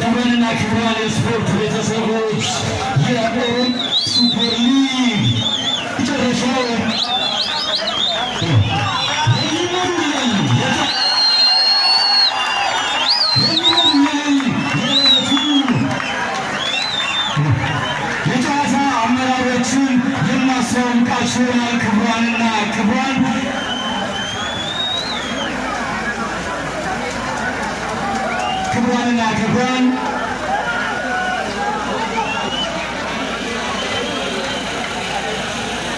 ክብርና ክብሯን የስፖርት ቤተሰቦች የኦሮም ሱፐር ሊግ መጨረሻው የጨዋታ አመራሮችን የማስተዋውቃችሁ ይሆናል። ክብሯንና ክብሯን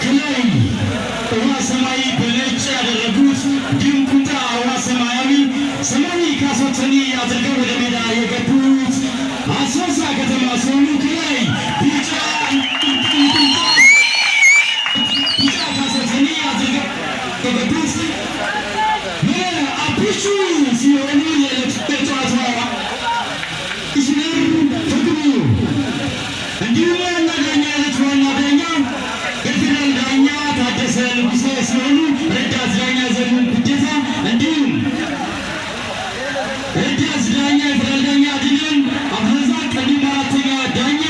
ከላይ ውሃ ሰማያዊ በነጭ ያደረጉት እንዲሁም ቁምጣ ውሃ ሰማያዊ ሰማያዊ ካሶተኒ አድርገው ወደ ሜዳ የገቡት አሶሳ ከተማ ሲሆኑ ከላይ ቢጫ ካሶተኒ አድርገው የገቡት አብቹ ሲሆኑ የጨዋታ እንዲሁም ዋናዳኛ ያለች ዋናዳኛ የፌደራል ዳኛ ታደሰ ንጉሴ ሲሆኑ ረዳት ዳኛ ዘሪሁን ጉደታ እንዲሁም ረዳት ዳኛ የፌደራል ዳኛ አድነን አብረዛቅ እንዲሁም አራተኛ ዳኛ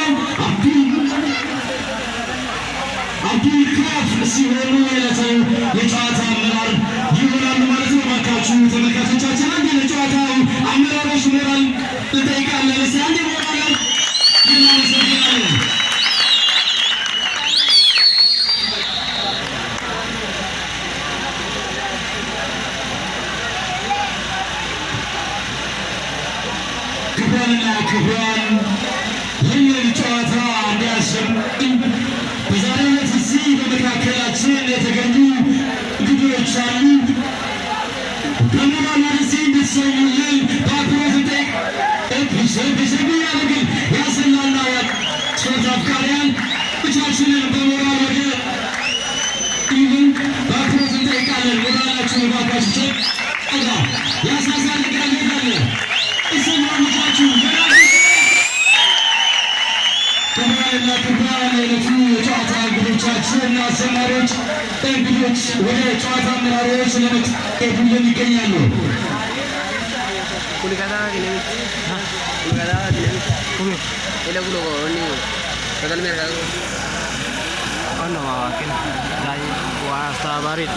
አብዱል ክራፍ ሲሆኑ የዕለታው የጨዋታ አመራር ይሆናሉ ማለት ነው። እባካችሁ ተመልካቾቻችን አንድ ለጨዋታው አመራሮች ሞራል እንጠይቃለን። እስኪ አንድ ሞራል እናመሰግናለን። ክብሯንና ክብሯን ይህንን ጨዋታ እንዲያሸንፍ በዛሬው ዕለት እዚህ በመካከላችን የተገኙ እንግዶች አሉ። በሞራል ወደዚህ እንድትሰሙልን በአክብሮት እንጠይቃለን። ያደርግን ያሰላና ስፖርት አፍቃሪያን ብቻችንን በሞራል ወደ ይህን በአክብሮት እንጠይቃለን። ሞራላችሁን እባካችሁ ያሳሳልቃል ይላለ እሰማሙቻችሁ ክብሯንና ክብሯን የዕለቱ የጨዋታ እንግዶቻችን አዘማሪዎች እንግዶች ወደ ጨዋታ አመራሮች ለመሄዱልን ይገኛሉ። Ano mga akin dahil wasa barit